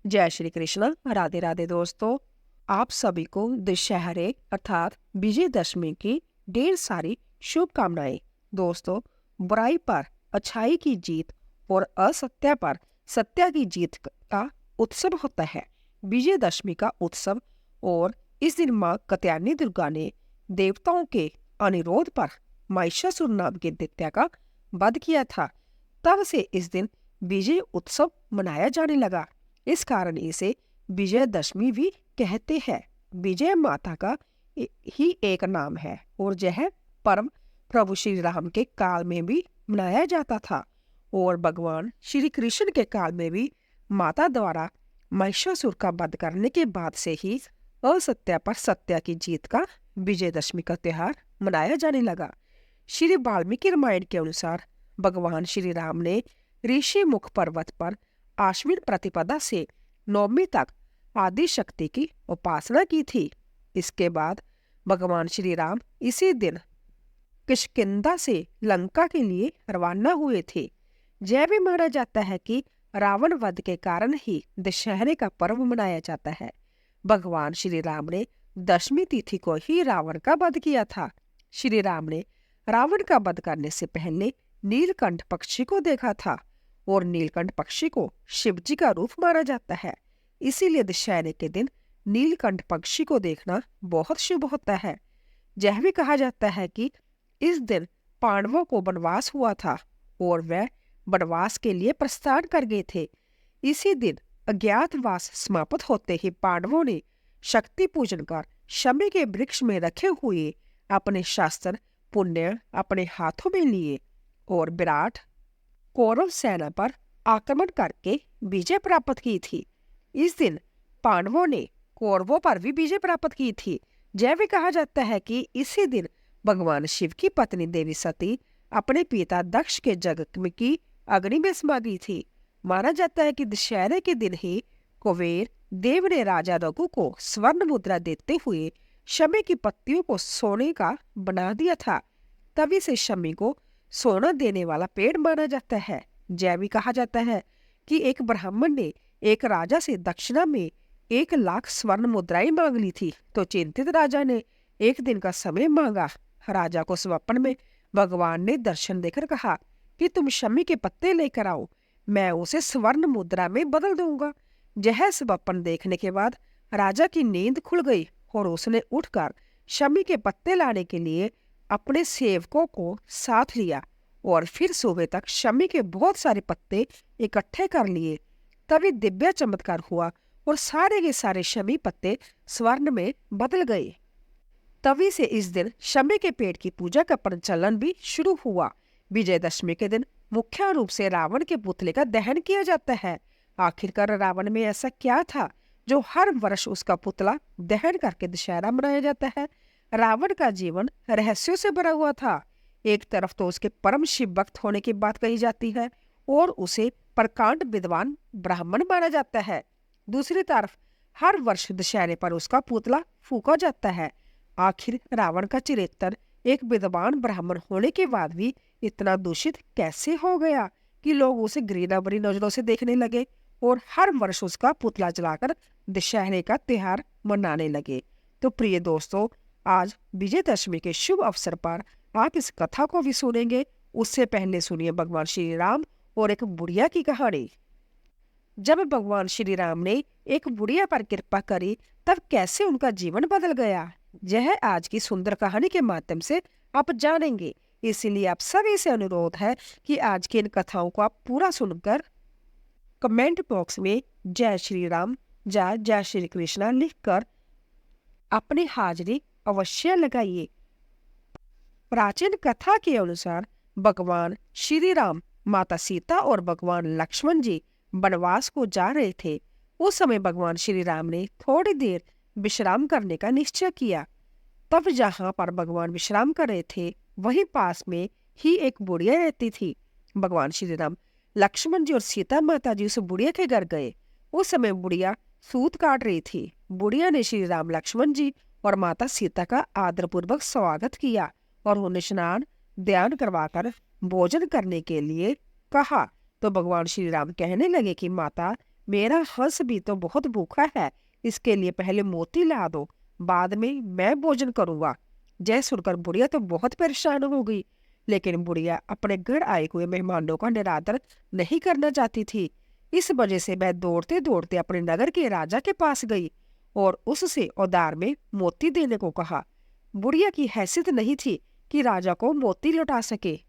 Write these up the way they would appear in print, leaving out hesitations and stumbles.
जय श्री कृष्ण। राधे राधे दोस्तों, आप सभी को दशहरे अर्थात विजयदशमी की ढेर सारी शुभकामनाएं। दोस्तों, बुराई पर अच्छाई की जीत और असत्य पर सत्य की जीत का उत्सव होता है विजयदशमी का उत्सव। और इस दिन माँ कात्यायनी दुर्गा ने देवताओं के अनुरोध पर महिषासुर नाम के दैत्य का वध किया था। तब से इस दिन विजय उत्सव मनाया जाने लगा। इस कारण इसे विजयदशमी भी कहते हैं। विजय माता का ही एक नाम है और यह परम प्रभु श्री राम के काल में भी मनाया जाता था और भगवान श्री कृष्ण के काल में भी माता द्वारा महिषासुर का वध करने के बाद से ही असत्य पर सत्य की जीत का विजयदशमी का त्योहार मनाया जाने लगा। श्री वाल्मीकि रामायण के अनुसार भगवान श्री राम ने ऋषि मुख पर्वत पर आश्विन प्रतिपदा से नवमी तक आदि शक्ति की उपासना की थी। इसके बाद भगवान श्री राम इसी दिन किष्किंधा से लंका के लिए रवाना हुए थे। यह भी माना जाता है कि रावण वध के कारण ही दशहरे का पर्व मनाया जाता है। भगवान श्री राम ने दशमी तिथि को ही रावण का वध किया था। श्री राम ने रावण का वध करने से पहले नीलकंठ पक्षी को देखा था और नीलकंठ पक्षी को शिवजी का रूप माना जाता है। इसीलिए दशहरे के दिन नीलकंठ पक्षी को देखना बहुत शुभ होता है। यह भी कहा जाता है कि इस दिन पांडवों को वनवास हुआ था और वह वनवास के लिए प्रस्थान कर गए थे। इसी दिन अज्ञातवास समाप्त होते ही पांडवों ने शक्ति पूजन कर शमी के वृक्ष में रखे हुए अपने शास्त्र पुण्य अपने हाथों में लिए और विराट कौरव सेना पर आक्रमण करके विजय प्राप्त की थी। इस दिन पांडवों ने कौरवों पर भी विजय प्राप्त की थी। यह भी कहा जाता है कि इसी दिन भगवान शिव की पत्नी देवी सती अपने पिता दक्ष के यज्ञ की अग्नि में समा गई थी। माना जाता है कि दशहरे के दिन ही कुबेर देव ने राजा रघु को स्वर्ण मुद्रा देते हुए शमी की पत्तियों को सोने का बना दिया था। तभी से शमी को सोना देने वाला पेड़ माना जाता है। यह भी कहा जाता है कि एक ब्राह्मण ने एक राजा से दक्षिणा में 1,00,000 स्वर्ण मुद्राएं मांग ली थी, तो चिंतित राजा ने एक दिन का समय मांगा। राजा को स्वप्न में भगवान ने दर्शन देकर कहा कि तुम शमी के पत्ते लेकर आओ, मैं उसे स्वर्ण मुद्रा में बदल दूंगा। यह स्वप्न देखने के बाद राजा की नींद खुल गई और उसने उठकर शमी के पत्ते लाने के लिए अपने सेवकों को साथ लिया और फिर सुबह तक शमी के बहुत सारे पत्ते इकट्ठे कर लिए। तभी दिव्य चमत्कार हुआ और सारे के सारे शमी पत्ते स्वर्ण में बदल गए। तभी से इस दिन शमी के पेड़ की पूजा का प्रचलन भी शुरू हुआ। विजयदशमी के दिन मुख्य रूप से रावण के पुतले का दहन किया जाता है। आखिरकार रावण में ऐसा क्या था जो हर वर्ष उसका पुतला दहन करके दशहरा मनाया जाता है। रावण का जीवन रहस्यों से भरा हुआ था। एक तरफ तो उसके परम शिव भक्त होने की बात कही जाती है और उसे प्रकांड विद्वान ब्राह्मण माना जाता है। दूसरी तरफ हर वर्ष दशहरे पर उसका पुतला फूका जाता है। आखिर रावण का चरित्र एक विद्वान ब्राह्मण होने के बाद भी इतना दूषित कैसे हो गया कि लोग उसे घृणा भरी नजरों से देखने लगे और हर वर्ष उसका पुतला जलाकर दशहरे का त्योहार मनाने लगे। तो प्रिय दोस्तों, आज विजयदशमी के शुभ अवसर पर आप इस कथा को भी सुनेंगे। उससे पहले सुनिए भगवान श्री राम और एक बुढ़िया की कहानी। जब भगवान श्री राम ने एक बुढ़िया पर कृपा करी तब कैसे उनका जीवन बदल गया, यह आज की सुंदर कहानी के माध्यम से आप जानेंगे। इसीलिए आप सभी से अनुरोध है कि आज की इन कथाओं को आप पूरा सुनकर कमेंट बॉक्स में जय श्री राम या जय श्री कृष्णा लिखकर अपनी हाजिरी अवश्य लगाइए। प्राचीन कथा के अनुसार भगवान श्री राम, माता सीता और भगवान लक्ष्मण जी वनवास को जा रहे थे। उस समय भगवान श्री राम ने थोड़ी देर विश्राम करने का निश्चय किया। तब जहाँ पर भगवान विश्राम कर रहे थे वहीं पास में ही एक बुढ़िया रहती थी। भगवान श्री राम, लक्ष्मण जी और सीता माता जी उस बुढ़िया के घर गए। उस समय बुढ़िया सूत काट रही थी। बुढ़िया ने श्री राम, लक्ष्मण जी और माता सीता का आदरपूर्वक स्वागत किया और उन्हें स्नान ध्यान करवाकर भोजन करने के लिए कहा। तो भगवान श्री राम कहने लगे कि माता, मेरा हंस भी तो बहुत भूखा है, इसके लिए पहले मोती ला दो, बाद में मैं भोजन करूंगा। यह सुनकर बुढ़िया तो बहुत परेशान हो गई, लेकिन बुढ़िया अपने घर आए हुए मेहमानों का निरादर नहीं करना चाहती थी। इस वजह से वह दौड़ते दौड़ते अपने नगर के राजा के पास गई और उससे औधार में मोती देने को कहा। बुढ़िया की हैसियत नहीं थी कि राजा को मोती लौटा सके,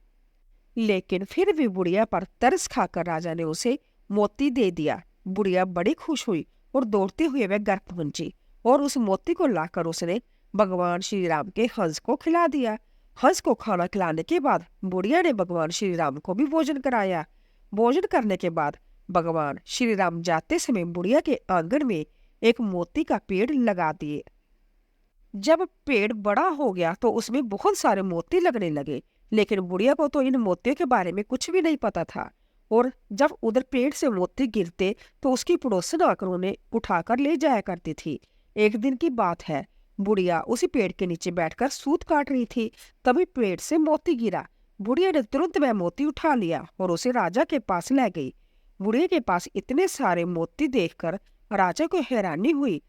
लेकिन फिर भी बुढ़िया पर तरस खाकर राजा ने उसे मोती दे दिया। बुढ़िया बड़ी खुश हुई और दौड़ते हुए वह घर पहुंची और उस मोती को लाकर उसने भगवान श्री राम के हंस को खिला दिया। हंस को खाना खिलाने के बाद बुढ़िया ने भगवान श्री राम को भी भोजन कराया। भोजन करने के बाद भगवान श्री राम जाते समय बुढ़िया के आंगन में एक मोती का पेड़ लगा दिए। जब पेड़ बड़ा हो गया तो उसमें बहुत सारे मोती लगने लगे, लेकिन बुढ़िया को तो इन मोतियों के बारे में कुछ भी नहीं पता था। और जब उधर पेड़ से मोती गिरते तो उसकी पड़ोसन आकर उन्हें उठाकर ले जाया करती थी। एक दिन की बात है, बुढ़िया उसी पेड़ के नीचे बैठकर सूत काट रही थी, तभी पेड़ से मोती गिरा। बुढ़िया ने तुरंत वह मोती उठा लिया और उसे राजा के पास ले गई। बुढ़िया के पास इतने सारे मोती देखकर राजा को हैरानी हुई।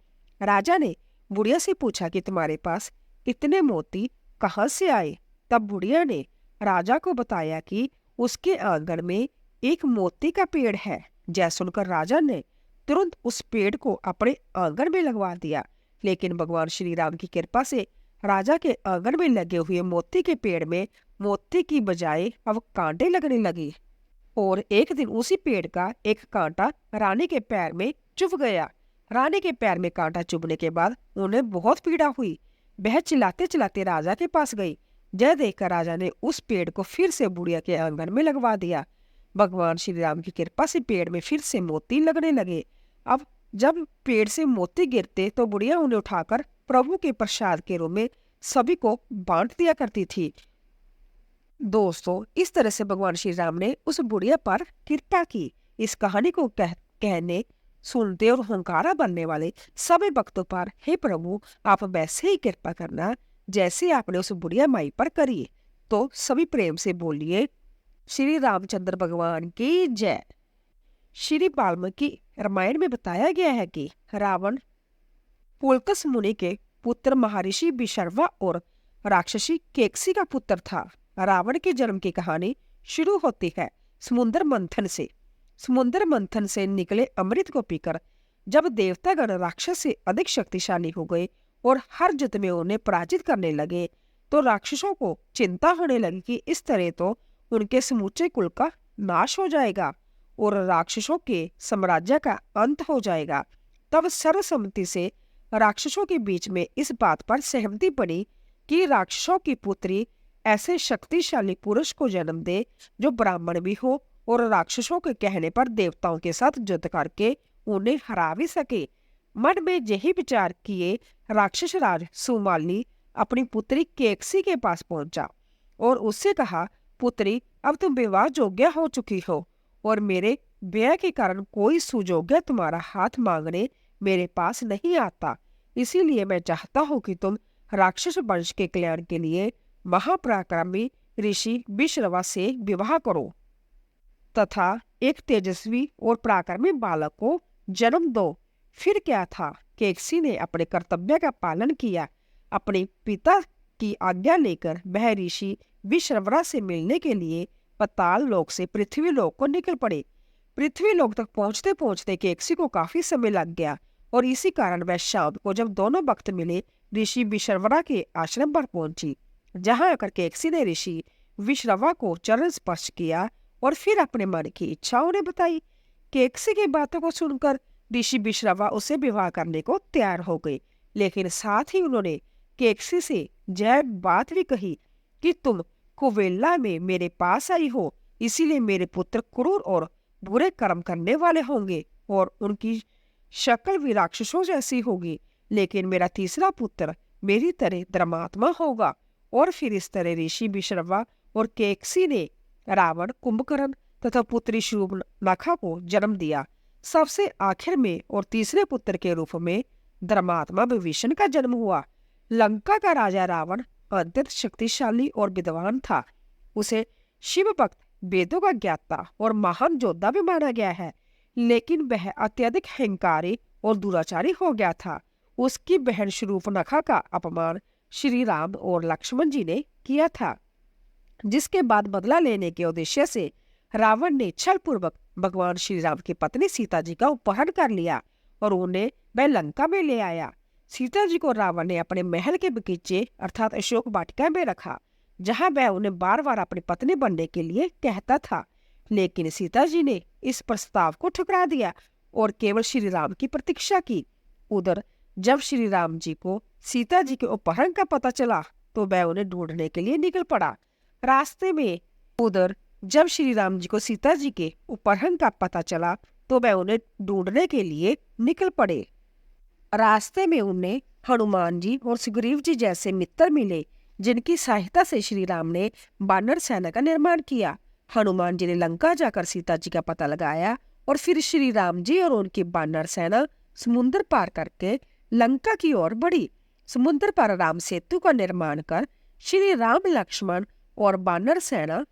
राजा ने बुढ़िया से पूछा कि तुम्हारे पास इतने मोती कहाँ से आए? तब बुढ़िया ने राजा को बताया कि उसके आंगन में एक मोती का पेड़ है। जय सुनकर राजा ने तुरंत उस पेड़ को अपने आंगन में लगवा दिया, लेकिन भगवान श्री राम की कृपा से राजा के आंगन में लगे हुए मोती के पेड़ में मोती की बजाय अब कांटे लगने लगे। और एक दिन उसी पेड़ का एक कांटा रानी के पैर में चुभ गया। रानी के पैर में कांटा चुभने के बाद उन्हें बहुत पीड़ा हुई। वह चिल्लाते चिल्लाते राजा के पास गई। यह देखकर राजा ने उस पेड़ को फिर से बुढ़िया के आंगन में लगवा दिया। भगवान श्री राम की कृपा से पेड़ में फिर से मोती लगने लगे। अब जब पेड़ से मोती गिरते तो बुढ़िया उन्हें उठाकर प्रभु के प्रसाद के रूप में सभी को बांट दिया करती थी। दोस्तों, इस तरह से भगवान श्री राम ने उस बुढ़िया पर कृपा की। इस कहानी को कहने, सुनते और हुंकारा बनने वाले सभी भक्तों पर हे प्रभु आप वैसे ही कृपा करना जैसे आपने उस बुढ़िया माई पर करी। तो सभी प्रेम से बोलिए, श्री रामचंद्र भगवान की जय। श्री वाल्मीकि रामायण में बताया गया है कि रावण पुलकस मुनि के पुत्र महर्षि विशर्वा और राक्षसी केकसी का पुत्र था। रावण के जन्म की कहानी शुरू होती है समुद्र मंथन से। समुद्र मंथन से निकले अमृत को पीकर जब देवतागण राक्षस से अधिक शक्तिशाली हो गए और हर युद्ध में उन्हें पराजित करने लगे, तो राक्षसों को चिंता होने लगी कि इस तरह तो उनके समूचे कुल का नाश हो जाएगा और राक्षसों के साम्राज्य का अंत हो जाएगा। तब सर्वसम्मति से राक्षसों के बीच में इस बात पर सहमति बनी कि राक्षसों की पुत्री ऐसे शक्तिशाली पुरुष को जन्म दे जो ब्राह्मण भी हो और राक्षसों के कहने पर देवताओं के साथ युद्ध करके उन्हें हरा भी सके। मन में यही विचार किए राक्षस राज सुमाली अपनी पुत्री केकसी के पास पहुंचा और उससे कहा, पुत्री अब तुम विवाह योग्य हो चुकी हो और मेरे व्यय के कारण कोई सुयोग्य तुम्हारा हाथ मांगने मेरे पास नहीं आता। इसीलिए मैं चाहता हूँ कि तुम राक्षस वंश के कल्याण के लिए महापराक्रमी ऋषि विश्रवा से विवाह करो तथा एक तेजस्वी और पराक्रमी बालक को जन्म दो। फिर क्या था, केकसी ने अपने कर्तव्य का पालन किया। अपने पिता की आज्ञा लेकर वह ऋषि विश्रवा से मिलने के लिए पाताल लोक से पृथ्वी लोक को निकल पड़े। पृथ्वी लोक तक पहुंचते पहुंचते केकसी को काफी समय लग गया और इसी कारण वह शाम को जब दोनों भक्त मिले ऋषि विश्रवा के आश्रम पर पहुंची, जहां आकर केकसी ने ऋषि विश्रवा को चरण स्पर्श किया और फिर अपने मन की इच्छा उन्हें बताई। केकसी की बातों को सुनकर ऋषि विश्रवा उसे विवाह करने को तैयार हो गए, लेकिन साथ ही उन्होंने केकसी से यह बात भी कही कि तुम कुवेला में मेरे पास आई हो, इसीलिए मेरे पुत्र क्रूर और बुरे कर्म करने वाले होंगे और उनकी शक्ल भी राक्षसों जैसी होगी, लेकिन मेरा तीसरा पुत्र मेरी तरह धर्मात्मा होगा। और फिर इस तरह ऋषि विश्रवा और केकसी ने रावण, कुंभकर्ण तथा पुत्री शूर्पणखा को जन्म दिया। सबसे आखिर में और तीसरे पुत्र के रूप में धर्मात्मा विभीषण का जन्म हुआ। लंका का राजा रावण अत्यंत शक्तिशाली और विद्वान था। उसे शिव भक्त, वेदों का ज्ञाता और महान योद्धा भी माना गया है। लेकिन वह अत्यधिक अहंकारी और दुराचारी हो गया था। उसकी बहन शूर्पणखा का अपमान श्री राम और लक्ष्मण जी ने किया था, जिसके बाद बदला लेने के उद्देश्य से रावण ने छलपूर्वक भगवान श्री राम की पत्नी सीता जी का अपहरण कर लिया और उन्हें वह लंका में ले आया। सीता जी को रावण ने अपने महल के बगीचे अर्थात अशोक वाटिका में रखा, जहां वह उन्हें बार बार अपनी पत्नी बनने के लिए कहता था। लेकिन सीता जी ने इस प्रस्ताव को ठुकरा दिया और केवल श्री राम की प्रतीक्षा की। उधर जब श्री राम जी को सीता जी के अपहरण का पता चला तो वह उन्हें ढूंढने के लिए निकल पड़ा। रास्ते में उधर जब श्री राम जी को सीता जी के अपहरण का पता चला तो वह उन्हें ढूंढने के लिए निकल पड़े। रास्ते में उन्हें हनुमान जी और सुग्रीव जी जैसे मित्र मिले, जिनकी सहायता से श्री राम ने वानर सेना का निर्माण किया। हनुमान जी ने लंका जाकर सीता जी का पता लगाया और फिर श्री राम जी और उनकी वानर सेना समुद्र पार करके लंका की ओर बढ़ी। समुद्र पर राम सेतु का निर्माण कर श्री राम, लक्ष्मण और वानर सेना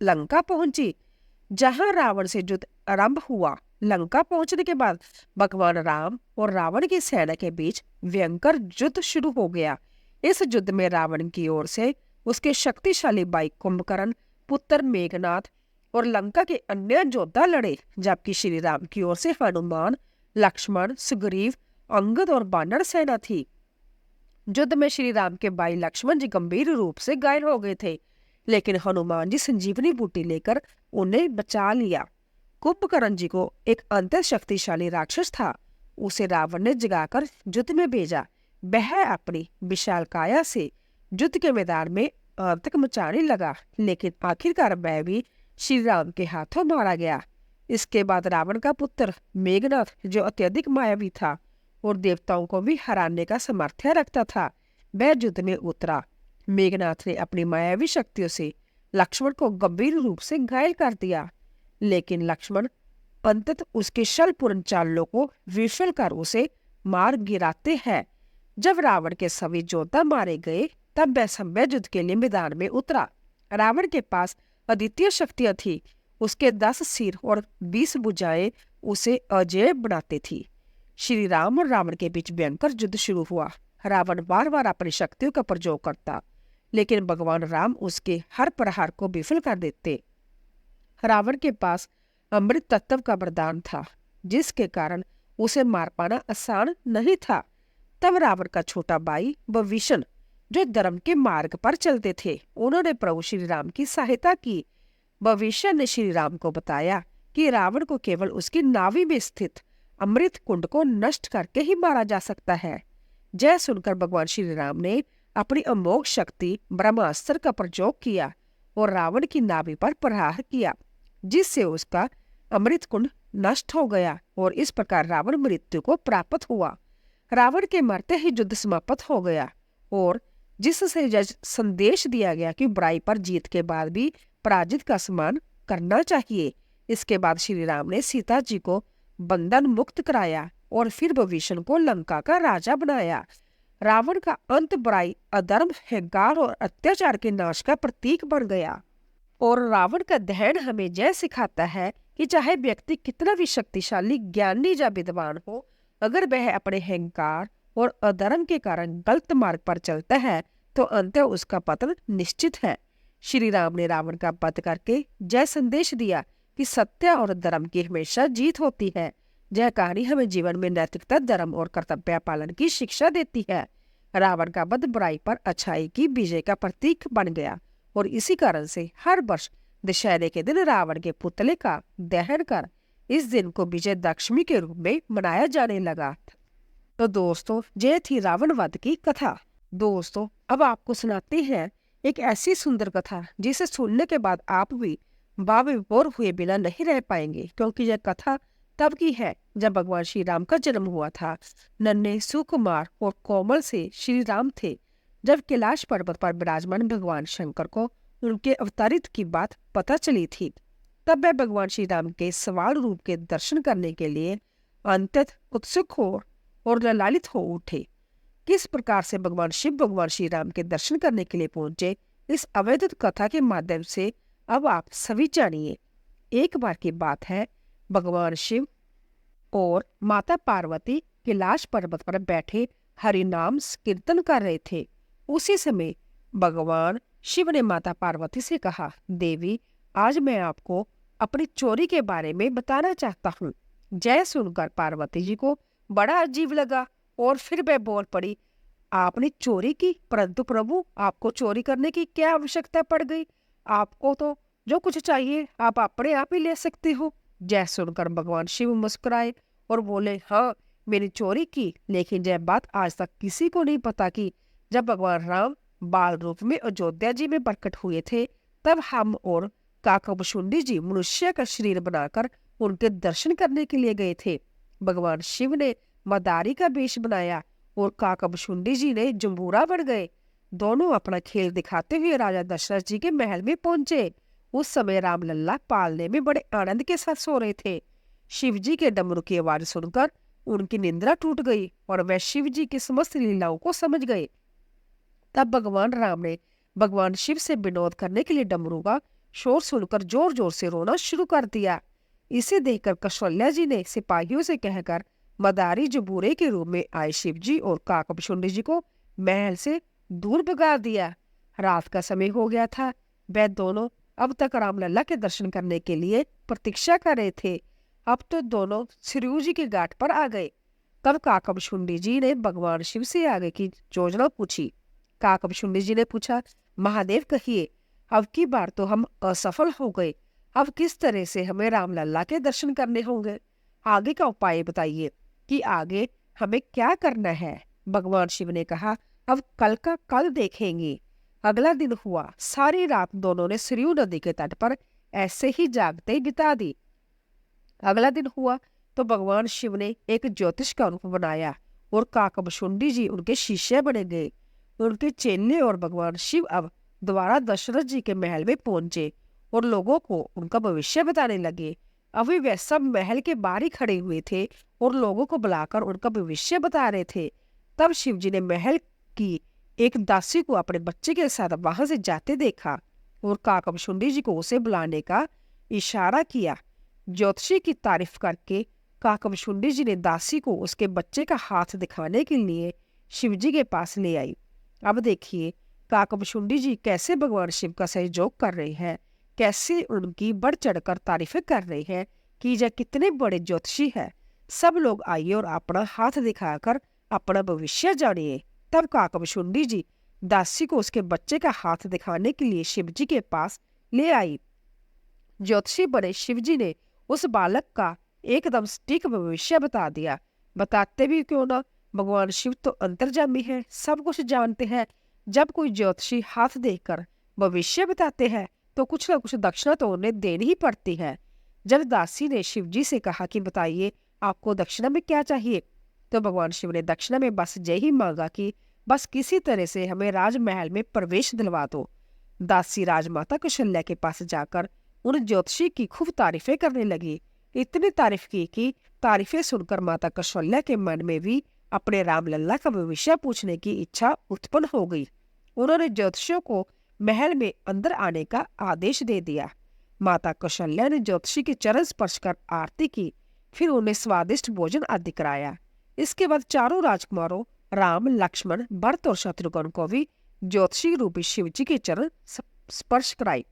लंका पहुंची, जहां रावण से युद्ध आरंभ हुआ। लंका पहुंचने के बाद भगवान राम और रावण की सेना के बीच भयंकर युद्ध शुरू हो गया। इस युद्ध में रावण की ओर से उसके शक्तिशाली भाई कुंभकर्ण, पुत्र मेघनाथ और लंका के अन्य योद्धा लड़े, जबकि श्री राम की ओर से हनुमान, लक्ष्मण, सुग्रीव, अंगद और वानर सेना थी। युद्ध में श्री राम के भाई लक्ष्मण जी गंभीर रूप से घायल हो गए थे, लेकिन हनुमान जी संजीवनी बूटी लेकर उन्हें बचा लिया। कुंभकर्ण जी को एक अंतर शक्तिशाली राक्षस था, उसे रावण ने जगाकर युद्ध में भेजा। वह अपनी विशाल काया से युद्ध के मैदान में आतंक मचाने लगा, लेकिन आखिरकार वह भी श्री राम के हाथों मारा गया। इसके बाद रावण का पुत्र मेघनाथ, जो अत्यधिक मायावी था और देवताओं को भी हराने का सामर्थ्य रखता था, वह युद्ध में उतरा। मेघनाथ ने अपनी मायावी शक्तियों से लक्ष्मण को गंभीर रूप से घायल कर दिया, लेकिन लक्ष्मण अंततः उसके छलपूर्ण चालों को विफल कर उसे मार गिराते हैं। जब रावण के सभी योद्धा मारे गए तब वह संभव युद्ध के लिए मैदान में उतरा। रावण के पास अद्वितीय शक्तियां थी, उसके 10 सिर और 20 भुजाएं उसे अजेय बनाते थी। श्री राम और रावण के बीच भयंकर युद्ध शुरू हुआ। रावण बार बार अपनी शक्तियों का प्रयोग करता, लेकिन भगवान राम उसके हर प्रहार को विफल कर देते। रावण के पास अमृत तत्व का वरदान था, जिसके कारण उसे मार पाना आसान नहीं था। तब रावण का छोटा भाई विभीषण, जो धर्म के मार्ग पर चलते थे, उन्होंने प्रभु श्री राम की सहायता की। विभीषण ने श्री राम को बताया कि रावण को केवल उसकी नाभि में स्थित अमृत कुंड को नष्ट करके ही मारा जा सकता है। जय सुनकर भगवान श्री राम ने अपनी अमोघ शक्ति ब्रह्मास्त्र का प्रयोग किया और रावण की नाभि पर प्रहार किया, जिससे उसका अमृत कुंड नष्ट हो गया और इस प्रकार रावण मृत्यु को प्राप्त हुआ। रावण के मरते ही युद्ध समाप्त हो गया और जिससे संदेश दिया गया कि बुराई पर जीत के बाद भी पराजित का सम्मान करना चाहिए। इसके बाद श्री राम ने सीता जी को बंधन मुक्त कराया और फिर विभीषण को लंका का राजा बनाया। रावण का अंत बुराई, अधर्म, अहंकार और अत्याचार के नाश का प्रतीक बन गया। और रावण का दहन हमें यह सिखाता है कि चाहे व्यक्ति कितना भी शक्तिशाली, ज्ञानी या विद्वान हो, अगर वह अपने अहंकार और अधर्म के कारण गलत मार्ग पर चलता है तो अंततः उसका पतन निश्चित है। श्री राम ने रावण का वध करके यह संदेश दिया कि सत्य और धर्म की हमेशा जीत होती है। यह कहानी हमें जीवन में नैतिकता, धर्म और कर्तव्य पालन की शिक्षा देती है। रावण का वध बुराई पर अच्छाई की विजय का प्रतीक बन गया और इसी कारण से हर वर्ष दशहरे के दिन रावण के पुतले का दहन कर इस दिन को विजयदशमी के रूप में मनाया जाने लगा। तो दोस्तों, यह थी रावण वध की कथा। दोस्तों, अब आपको सुनाते हैं एक ऐसी सुंदर कथा जिसे सुनने के बाद आप भी भाव विभोर हुए बिना नहीं रह पाएंगे, क्योंकि यह कथा तब की है जब भगवान श्री राम का जन्म हुआ था। नन्हे, सुकुमार और कोमल से श्री राम थे जब कैलाश पर्वत पर विराजमान भगवान शंकर को उनके अवतारित की बात पता चली थी। तब वह भगवान श्री राम के सवाल रूप के दर्शन करने के लिए अंततः उत्सुक हो और ललालित हो उठे। किस प्रकार से भगवान शिव भगवान श्री राम के दर्शन करने के लिए पहुंचे, इस अवैध कथा के माध्यम से अब आप सभी जानिए। एक बार की बात है, भगवान शिव और माता पार्वती कैलाश पर्वत पर बैठे हरि नाम कीर्तन कर रहे थे। उसी समय भगवान शिव ने माता पार्वती से कहा, देवी, आज मैं आपको अपनी चोरी के बारे में बताना चाहता हूँ। जय सुनकर पार्वती जी को बड़ा अजीब लगा और फिर वह बोल पड़ी, आपने चोरी की? परंतु प्रभु, आपको चोरी करने की क्या आवश्यकता पड़ गई? आपको तो जो कुछ चाहिए आप अपने आप ही ले सकते हो। जय सुनकर भगवान शिव मुस्कुराए और बोले, हाँ, मैंने चोरी की, लेकिन यह बात आज तक किसी को नहीं पता कि जब भगवान राम बाल रूप में अयोध्या जी में प्रकट हुए थे, तब हम और काकभुशुंडी जी मनुष्य का शरीर बनाकर उनके दर्शन करने के लिए गए थे। भगवान शिव ने मदारी का वेश बनाया और काकभुशुंडी जी ने जंबूरा बन गए। दोनों अपना खेल दिखाते हुए राजा दशरथ जी के महल में पहुंचे। उस समय रामलल्ला पालने में बड़े आनंद के साथ सो रहे थे। शिव जी के डमरू की आवाज सुनकर उनकी निंद्रा टूट गई और वह शिव जी की समस्त लीलाओं को समझ गए। तब भगवान राम ने भगवान शिव से विनोद करने के लिए डमरू का शोर सुनकर जोर जोर से रोना शुरू कर दिया। इसे देखकर कौशल्या जी ने सिपाहियों से कहकर मदारी जबूरे के रूप में आए शिव जी और काकभुशुंडी जी को महल से दूर भगा दिया। रात का समय हो गया था। वह दोनों अब तक रामलला के दर्शन करने के लिए प्रतीक्षा कर रहे थे। अब तो दोनों सरयू जी के घाट पर आ गए। तब काकभुशुंडी जी ने भगवान शिव से आगे की योजना पूछी। काकभुशुंडी जी ने पूछा, महादेव, कहिए, अब की बार तो हम असफल हो गए। अब किस तरह से हमें रामलला के दर्शन करने होंगे? आगे का उपाय बताइए कि आगे हमें क्या करना है। भगवान शिव ने कहा, अब कल का कल देखेंगे। अगला दिन हुआ। सारी रात दोनों ने सरयू नदी के तट पर ऐसे ही जागते ही बिता दी। अगला दिन हुआ तो भगवान शिव ने एक ज्योतिष का रूप बनाया और काकभुशुंडी जी उनके शिष्य बने गए। उनके चेले और भगवान शिव अब दोबारा दशरथ जी के महल में पहुंचे और लोगों को उनका भविष्य बताने लगे। अभी वे सब महल के बाहर ही खड़े हुए थे और लोगों को बुलाकर उनका भविष्य बता रहे थे। तब शिव जी ने महल की एक दासी को अपने बच्चे के साथ वहां से जाते देखा और काकभुशुंडी जी को उसे बुलाने का इशारा किया। ज्योतिषी की तारीफ करके काकभुशुंडी जी ने दासी को उसके बच्चे का हाथ दिखाने के लिए शिव जी के पास ले आई। अब देखिए काकभुशुंडी जी कैसे भगवान शिव का सहयोग कर रहे हैं, कैसे उनकी बढ़ चढ़कर तारीफें कर रहे हैं कि यह कितने बड़े ज्योतिषी है। सब लोग आइए और अपना हाथ दिखाकर अपना भविष्य जानिए। तब काकभुशुंडी जी दासी को उसके बच्चे का हाथ दिखाने के लिए शिव जी के पास ले आई। ज्योतिषी बने शिव जी ने उस बालक का एकदम सटीक भविष्य बता दिया। बताते भी क्यों ना, भगवान शिव तो अंतर्यामी है, सब कुछ जानते हैं। जब कोई ज्योतिषी हाथ देखकर भविष्य बताते हैं तो कुछ ना कुछ दक्षिणा तो उन्हें देनी ही पड़ती है। जब दासी ने शिव जी से कहा कि बताइए आपको दक्षिणा में क्या चाहिए, तो भगवान शिव ने दक्षिणा में बस यही मांगा कि बस किसी तरह से हमें राजमहल में प्रवेश दिलवा दो। दासी राजमाता कौशल्या के पास जाकर उन ज्योतिषी की खूब तारीफें करने लगी। इतनी तारीफ की कि तारीफें सुनकर माता कौशल्या के मन में भी अपने रामलल्ला का भविष्य पूछने की इच्छा उत्पन्न हो गई। उन्होंने ज्योतिषियों को महल में अंदर आने का आदेश दे दिया। माता कौशल्या ने ज्योतिषी के चरण स्पर्श कर आरती की, फिर उन्हें स्वादिष्ट भोजन आदि कराया। इसके बाद चारों राजकुमारों राम, लक्ष्मण, भरत और शत्रुघ्न को भी ज्योतिषी रूपी शिव जी के चरण स्पर्श कराई।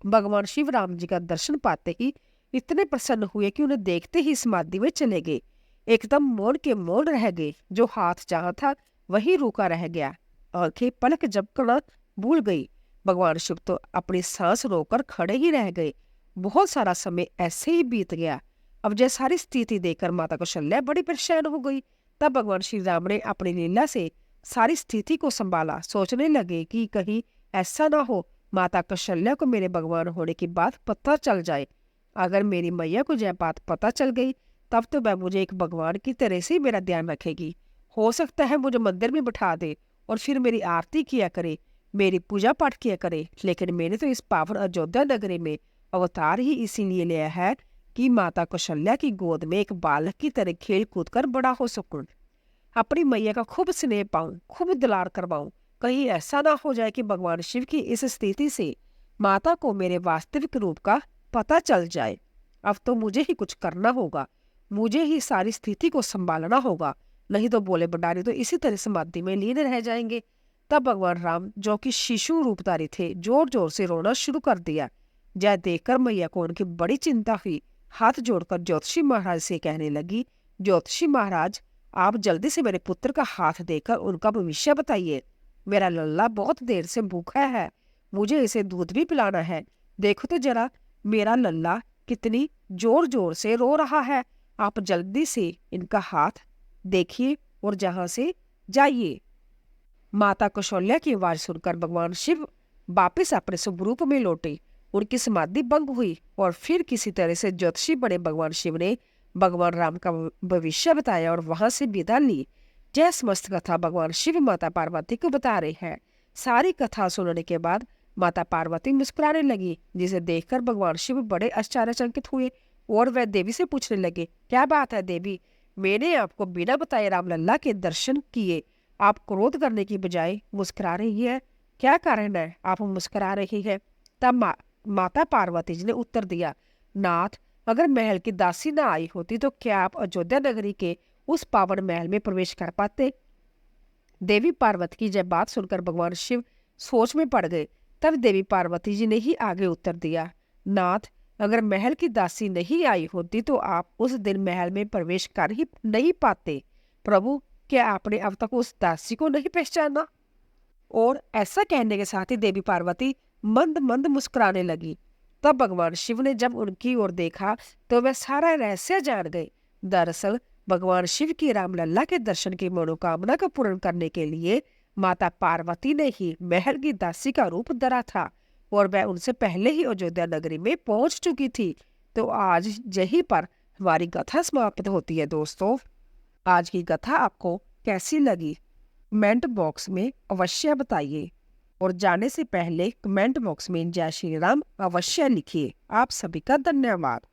भगवान शिव राम जी का दर्शन पाते ही इतने प्रसन्न हुए कि उन्हें देखते ही समाधि में चले गए। एकदम मौन के मौन रह गए। जो हाथ जहां था वही रुका रह गया। आंखें पलक झपकना भूल गई। भगवान शिव तो अपनी सांस रोककर खड़े ही रह गए। बहुत सारा समय ऐसे ही बीत गया। अब जय सारी स्थिति देखकर माता कौशल्या बड़ी परेशान हो गई। तब भगवान श्री राम ने अपनी लीला से सारी स्थिति को संभाला। सोचने लगे कि कहीं ऐसा ना हो माता कौशल्या को मेरे भगवान होने की बात पता चल जाए। अगर मेरी मैया को यह बात पता चल गई तब तो वह मुझे एक भगवान की तरह से मेरा ध्यान रखेगी। हो सकता है मुझे मंदिर में बिठा दे और फिर मेरी आरती किया करे, मेरी पूजा पाठ किया करे। लेकिन मैंने तो इस पावन अयोध्या नगरी में अवतार ही इसीलिए लिया है कि माता कौशल्या की गोद में एक बालक की तरह खेल कूद कर बड़ा हो सकूं, अपनी मैया का खूब स्नेह पाऊं, खूब दुलार करवाऊं। कहीं ऐसा ना हो जाए कि भगवान शिव की इस स्थिति से माता को मेरे वास्तविक रूप का पता चल जाए। अब तो मुझे ही कुछ करना होगा, मुझे ही सारी स्थिति को संभालना होगा, नहीं तो बोले भंडारी तो इसी तरह समाधि में लीन रह जाएंगे। तब भगवान राम, जो कि शिशु रूपधारी थे, जोर जोर से रोना शुरू कर दिया। यह देखकर मैया को उनकी बड़ी चिंता हुई। हाथ जोड़कर ज्योतिषी महाराज से कहने लगी, ज्योतिषी महाराज, आप जल्दी से मेरे पुत्र का हाथ देकर उनका भविष्य बताइए। मेरा लल्ला बहुत देर से भूखा है, मुझे इसे दूध भी पिलाना है। देखो तो जरा, मेरा लल्ला कितनी जोर जोर से रो रहा है। आप जल्दी से इनका हाथ देखिए और जहां से जाइए। माता कौशल्या की आवाज सुनकर भगवान शिव वापिस अपने स्वरूप में लौटे। उनकी समाधि भंग हुई और फिर किसी तरह से ज्योतिषी बने भगवान शिव ने भगवान राम का भविष्य बताया और वहां से विदा ली। यह समस्त कथा भगवान शिव माता पार्वती को बता रहे हैं। सारी कथा सुनने के बाद माता पार्वती मुस्कुराने लगी, जिसे देखकर भगवान शिव बड़े आश्चर्यचकित हुए और वह देवी से पूछने लगे, क्या बात है देवी, मैंने आपको बिना बताए रामलल्ला के दर्शन किए, आप क्रोध करने की बजाय मुस्कुरा रही है, क्या कारण है आप मुस्कुरा रही है? तब माता पार्वती जी ने उत्तर दिया, नाथ, अगर महल की दासी ना आई होती तो क्या आप अयोध्या नगरी के उस पावन महल में प्रवेश कर पाते? देवी पार्वती की जब बात सुनकर भगवान शिव सोच में पड़ गए। तब देवी पार्वती जी ने ही आगे उत्तर दिया, नाथ, अगर महल की दासी नहीं आई होती तो आप उस दिन महल में प्रवेश कर ही नहीं पाते। प्रभु, क्या आपने अब तक उस दासी को नहीं पहचाना? और ऐसा कहने के साथ ही देवी पार्वती मंद मंद मुस्कुराने लगी। तब भगवान शिव ने जब उनकी ओर देखा तो वह सारा रहस्य जान गए। दरअसल भगवान शिव की रामलल्ला के दर्शन की मनोकामना को पूर्ण करने के लिए माता पार्वती ने ही महल की दासी का रूप धरा था और वह उनसे पहले ही अयोध्या नगरी में पहुंच चुकी थी। तो आज यहीं पर हमारी कथा समाप्त होती है। दोस्तों, आज की कथा आपको कैसी लगी कमेंट बॉक्स में अवश्य बताइए और जाने से पहले कमेंट बॉक्स में जय श्री राम अवश्य लिखिए। आप सभी का धन्यवाद।